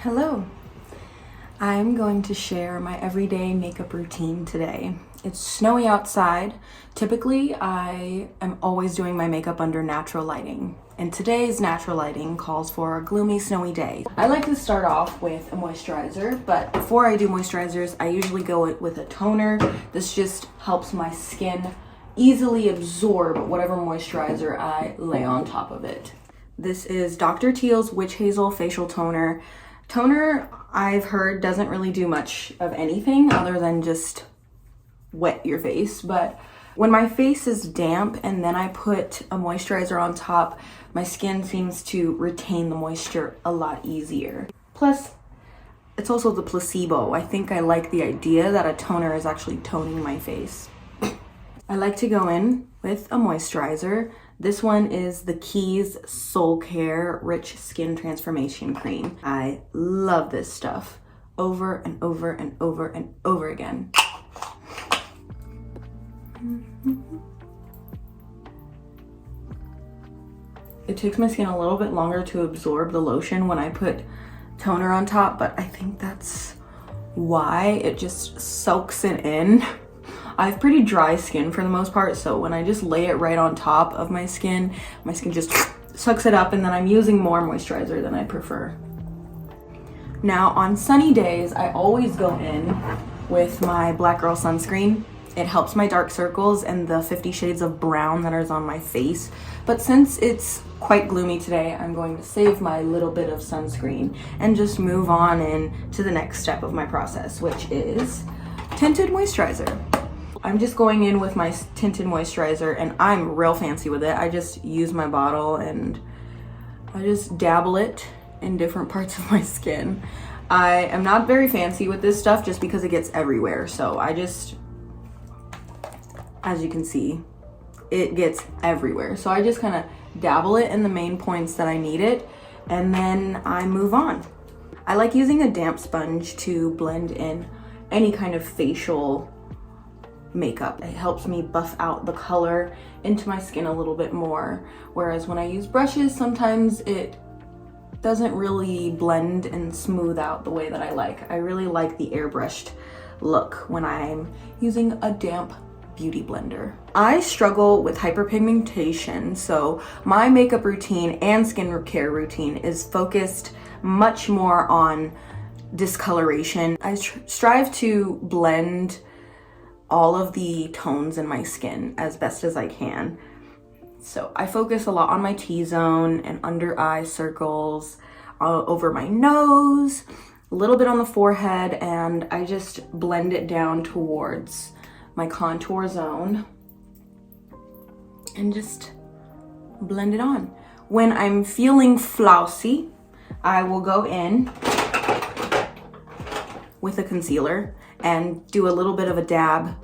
Hello. I'm going to share my everyday makeup routine today. It's snowy outside. Typically, I am always doing my makeup under natural lighting, and today's natural lighting calls for a gloomy, snowy day. I like to start off with a moisturizer, but before I do moisturizers, I usually go with a toner. This just helps my skin easily absorb whatever moisturizer I lay on top of it. This is Dr. Teal's Witch Hazel Facial Toner. Toner, I've heard, doesn't really do much of anything other than just wet your face. But when my face is damp and then I put a moisturizer on top, my skin seems to retain the moisture a lot easier. Plus, it's also the placebo. I think I like the idea that a toner is actually toning my face. I like to go in with a moisturizer. This one is the Keys Soul Care Rich Skin Transformation Cream. I love this stuff over and over and over and over again. It takes my skin a little bit longer to absorb the lotion when I put toner on top, but I think that's why it just soaks it in. I have pretty dry skin for the most part, so when I just lay it right on top of my skin just sucks it up, and then I'm using more moisturizer than I prefer. Now, on sunny days, I always go in with my Black Girl sunscreen. It helps my dark circles and the 50 shades of brown that is on my face. But since it's quite gloomy today, I'm going to save my little bit of sunscreen and just move on in to the next step of my process, which is tinted moisturizer. I'm just going in with my tinted moisturizer, and I'm real fancy with it. I just use my bottle and I just dabble it in different parts of my skin. I am not very fancy with this stuff just because it gets everywhere. So I just, as you can see, it gets everywhere. So I just kind of dabble it in the main points that I need it, and then I move on. I like using a damp sponge to blend in any kind of facial makeup. It helps me buff out the color into my skin a little bit more, whereas when I use brushes, sometimes it doesn't really blend and smooth out the way that I like. I really like the airbrushed look when I'm using a damp beauty blender. I struggle with hyperpigmentation, so my makeup routine and skincare routine is focused much more on discoloration. I strive to blend all of the tones in my skin as best as I can. So I focus a lot on my T-zone and under eye circles, over my nose, a little bit on the forehead, and I just blend it down towards my contour zone and just blend it on. When I'm feeling flousy, I will go in with a concealer and do a little bit of a dab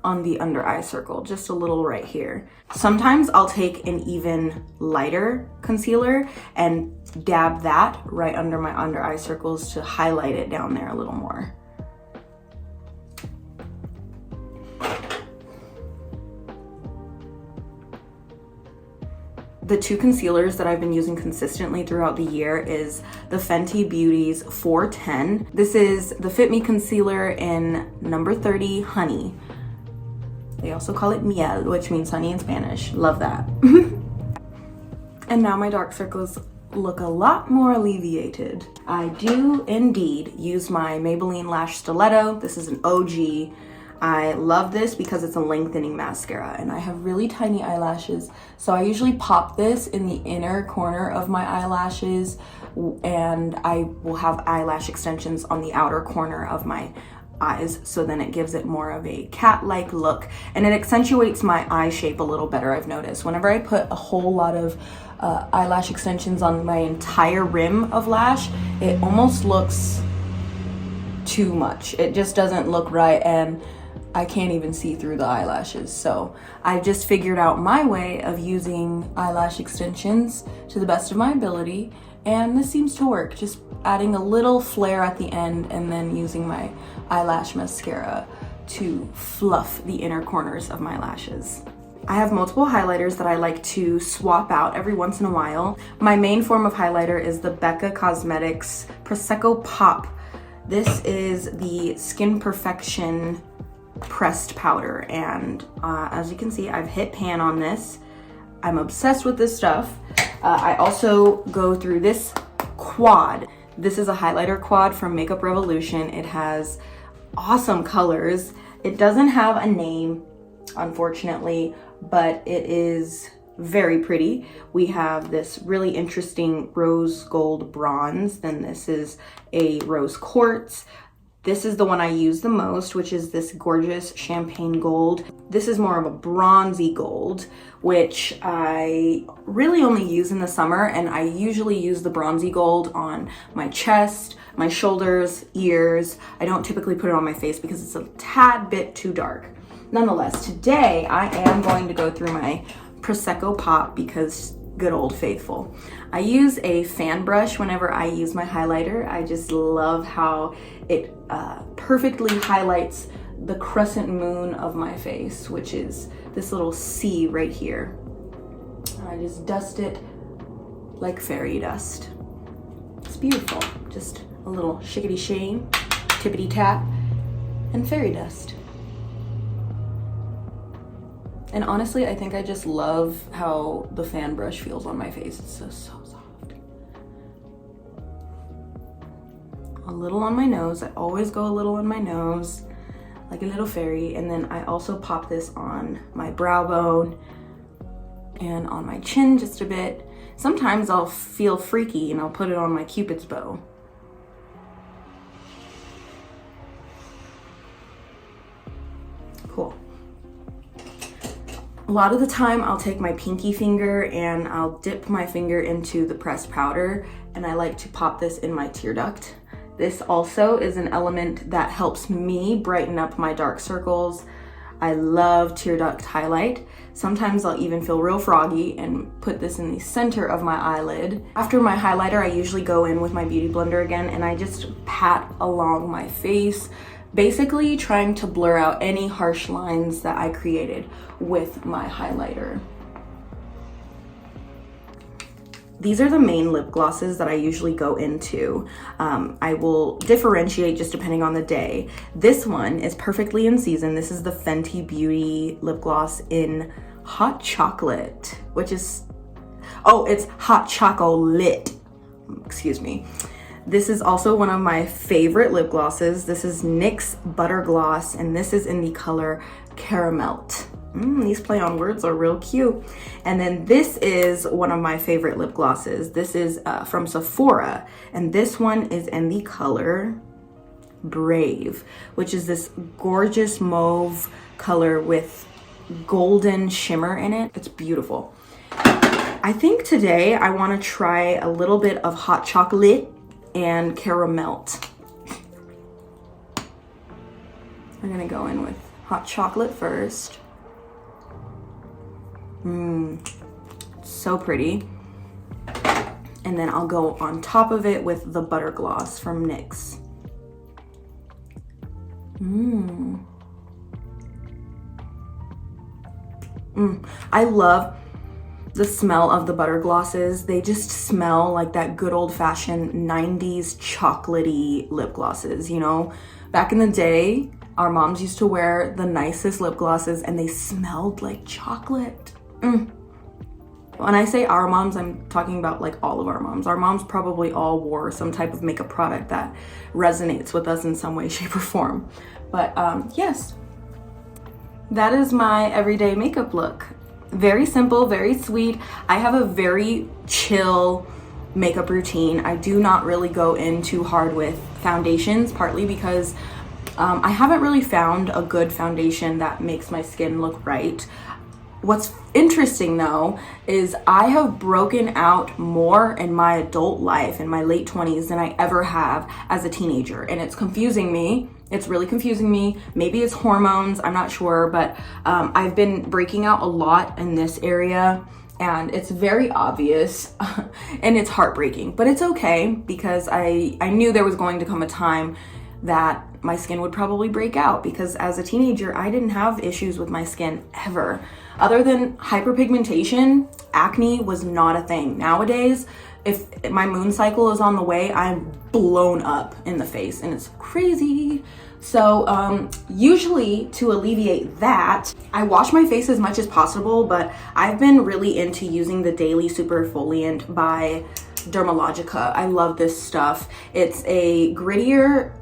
on the under eye circle, just a little right here. Sometimes I'll take an even lighter concealer and dab that right under my under eye circles to highlight it down there a little more. The two concealers that I've been using consistently throughout the year is the Fenty Beauty's 410. This is the Fit Me Concealer in number 30 Honey. They also call it miel, which means honey in Spanish. Love that. And now my dark circles look a lot more alleviated. I do indeed use my Maybelline Lash Stiletto. This is an OG. I love this because it's a lengthening mascara, and I have really tiny eyelashes, so I usually pop this in the inner corner of my eyelashes, and I will have eyelash extensions on the outer corner of my eyes, so then it gives it more of a cat-like look, and it accentuates my eye shape a little better. I've noticed whenever I put a whole lot of eyelash extensions on my entire rim of lash, it almost looks too much. It just doesn't look right, and I can't even see through the eyelashes. So I just figured out my way of using eyelash extensions to the best of my ability, and this seems to work. Just adding a little flare at the end and then using my eyelash mascara to fluff the inner corners of my lashes. I have multiple highlighters that I like to swap out every once in a while. My main form of highlighter is the Becca Cosmetics Prosecco Pop. This is the Skin Perfection pressed powder, and as you can see, I've hit pan on this. I'm obsessed with this stuff. I also go through this quad. This is a highlighter quad from Makeup Revolution. It has awesome colors. It doesn't have a name, unfortunately, but it is very pretty. We have this really interesting rose gold bronze, then this is a rose quartz. This is the one I use the most, which is this gorgeous champagne gold. This is more of a bronzy gold, which I really only use in the summer, and I usually use the bronzy gold on my chest, my shoulders, ears. I don't typically put it on my face because it's a tad bit too dark. Nonetheless, today I am going to go through my Prosecco Pop because good old faithful. I use a fan brush whenever I use my highlighter. I just love how it perfectly highlights the crescent moon of my face, which is this little C right here. I just dust it like fairy dust. It's beautiful. Just a little shickety shame, tippity tap, and fairy dust. And honestly, I think I just love how the fan brush feels on my face. It's so soft. A little on my nose. I always go a little on my nose, like a little fairy. And then I also pop this on my brow bone and on my chin just a bit. Sometimes I'll feel freaky and I'll put it on my Cupid's bow. Cool. A lot of the time I'll take my pinky finger and I'll dip my finger into the pressed powder, and I like to pop this in my tear duct. This also is an element that helps me brighten up my dark circles. I love tear duct highlight. Sometimes I'll even feel real froggy and put this in the center of my eyelid. After my highlighter, I usually go in with my beauty blender again and I just pat along my face, basically trying to blur out any harsh lines that I created with my highlighter. These are the main lip glosses that I usually go into. I will differentiate just depending on the day. This one is perfectly in season. This is the Fenty Beauty lip gloss in Hot Chocolate, which is, oh, it's Hot Chocolate, excuse me. This is also one of my favorite lip glosses. This is NYX Butter Gloss, and this is in the color Caramel. These play on words are real cute. And then this is one of my favorite lip glosses. This is from Sephora, and this one is in the color Brave, which is this gorgeous mauve color with golden shimmer in it. It's beautiful. I think today I want to try a little bit of Hot Chocolate and Caramel. I'm gonna go in with Hot Chocolate first. So pretty. And then I'll go on top of it with the Butter Gloss from NYX. I love the smell of the butter glosses. They just smell like that good old-fashioned 90s chocolatey lip glosses, you know? Back in the day, our moms used to wear the nicest lip glosses and they smelled like chocolate. When I say our moms, I'm talking about like all of our moms. Our moms probably all wore some type of makeup product that resonates with us in some way, shape, or form. But yes, that is my everyday makeup look. Very simple, very sweet. I have a very chill makeup routine. I do not really go in too hard with foundations, partly because I haven't really found a good foundation that makes my skin look right. What's interesting though is I have broken out more in my adult life in my late 20s than I ever have as a teenager, and it's confusing me. It's really confusing me. Maybe it's hormones, I'm not sure, but I've been breaking out a lot in this area and it's very obvious and it's heartbreaking, but it's okay because I knew there was going to come a time that my skin would probably break out, because as a teenager, I didn't have issues with my skin ever. Other than hyperpigmentation, acne was not a thing. Nowadays, if my moon cycle is on the way, I'm blown up in the face and it's crazy. So usually to alleviate that, I wash my face as much as possible, but I've been really into using the Daily Super Exfoliant by Dermalogica. I love this stuff. It's a grittier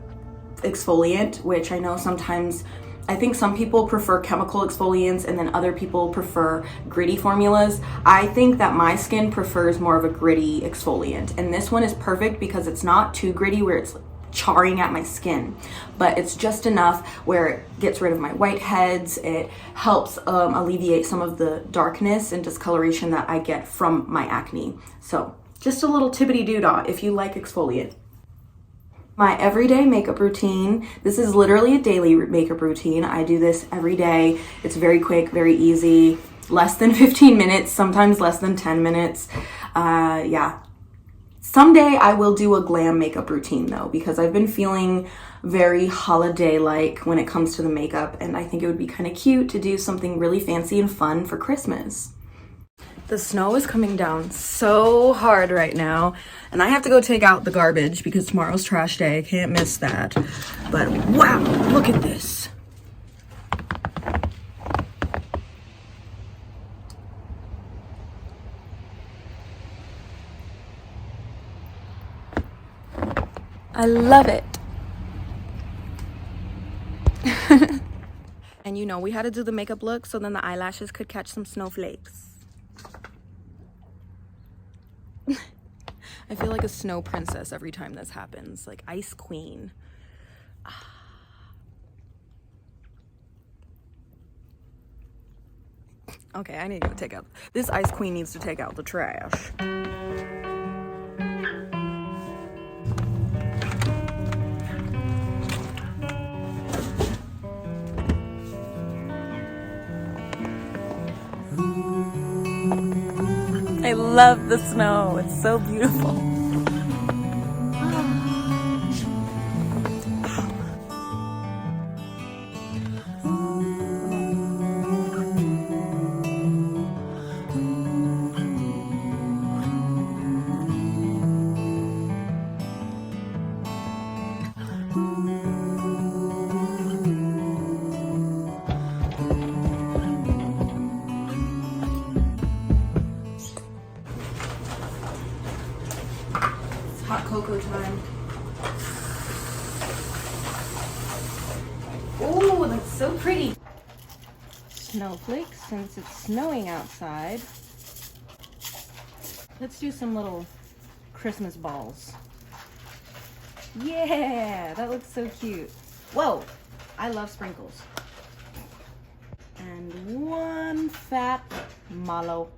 exfoliant, which I know sometimes, I think some people prefer chemical exfoliants and then other people prefer gritty formulas. I think that my skin prefers more of a gritty exfoliant, and this one is perfect because it's not too gritty where it's charring at my skin, but it's just enough where it gets rid of my whiteheads. It helps alleviate some of the darkness and discoloration that I get from my acne. So just a little tippity doo-dah if you like exfoliant. My everyday makeup routine. This is literally a daily makeup routine. I do this every day. It's very quick, very easy, less than 15 minutes, sometimes less than 10 minutes. Yeah. Someday I will do a glam makeup routine though, because I've been feeling very holiday-like when it comes to the makeup, and I think it would be kind of cute to do something really fancy and fun for Christmas. The snow is coming down so hard right now, and I have to go take out the garbage because tomorrow's trash day. I can't miss that. But wow, look at this. I love it. And you know, we had to do the makeup look so then the eyelashes could catch some snowflakes. I feel like a snow princess every time this happens, like Ice Queen. Okay, I need to go take out, this Ice Queen needs to take out the trash. I love the snow. It's so beautiful. Hot cocoa time. Oh, that's so pretty. Snowflakes, since it's snowing outside. Let's do some little Christmas balls. Yeah, that looks so cute. Whoa, I love sprinkles. And one fat mallow.